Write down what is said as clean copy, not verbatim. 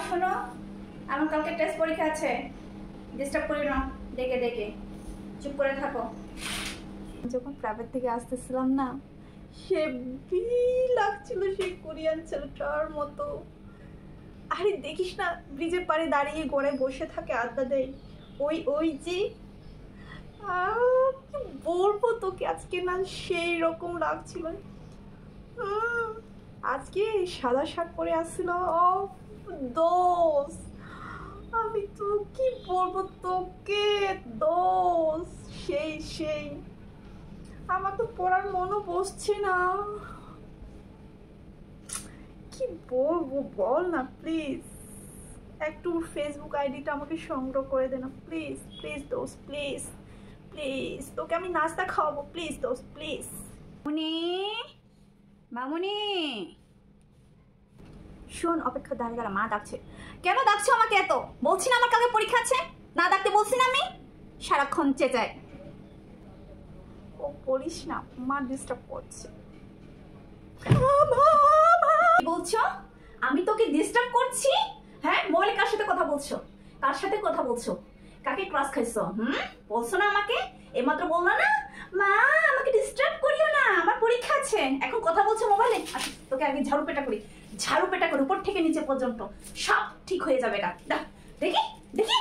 শোনো, আমার কালকে টেস্ট পরীক্ষা আছে, ডিস্টার্ব করি না, ডেকে ডেকে চুপ করে থাকো। যখন প্রাইভেট থেকে আসতেছিলাম না, সে লাগছিল সেই কোরিয়ান ছেলেটার মতো। আরে দেখিস না, ব্রিজের পাড়ে দাঁড়িয়ে গড়ে বসে থাকে, আড্ডা দেয়। ওই যে কি বলবো তোকে, আজকে না সেই রকম লাগছিল। আজকে সাদা শার্ট পরে আসছিল। দোষ, আমি তো কি বলবো তোকে, দোষ সেই আমার তো পড়ার মনও বসছে না। কি বলবো বল না প্লিজ, একটু ফেসবুক আইডিটা আমাকে সংগ্রহ করে দে না প্লিজ। প্লিজ দোস্ত, প্লিজ প্লিজ, তোকে আমি নাস্তা খাওয়াবো, প্লিজ দোস্ত প্লিজ। মামুনি শোন, অপেক্ষা, দাঁড়া, মা ডাকছে। কেন ডাকছো আমাকে এত? বলছি না আমার কালকে পরীক্ষা আছে, না ডাকতে বলছি না আমি? সারাক্ষণ চেঁচায়। ও বলিস না, মা ডিস্টার্ব করছে। বলছো আমি তোকে ডিস্টার্ব করছি? হ্যাঁ, মোবাইলে কার সাথে কথা বলছো? কার সাথে কথা বলছো? কাকে ক্লাস খাইছো? বলছো না আমাকে, এইমাত্র বললা না মা আমাকে ডিস্টার্ব করিও না, আমার পরীক্ষা আছে। এখন কথা বলছো মোবাইলে? আচ্ছা, তোকে আগে ঝাড়ু পেটা করি উপর থেকে নিচে পর্যন্ত, সব ঠিক হয়ে যাবে। দেখি দেখি।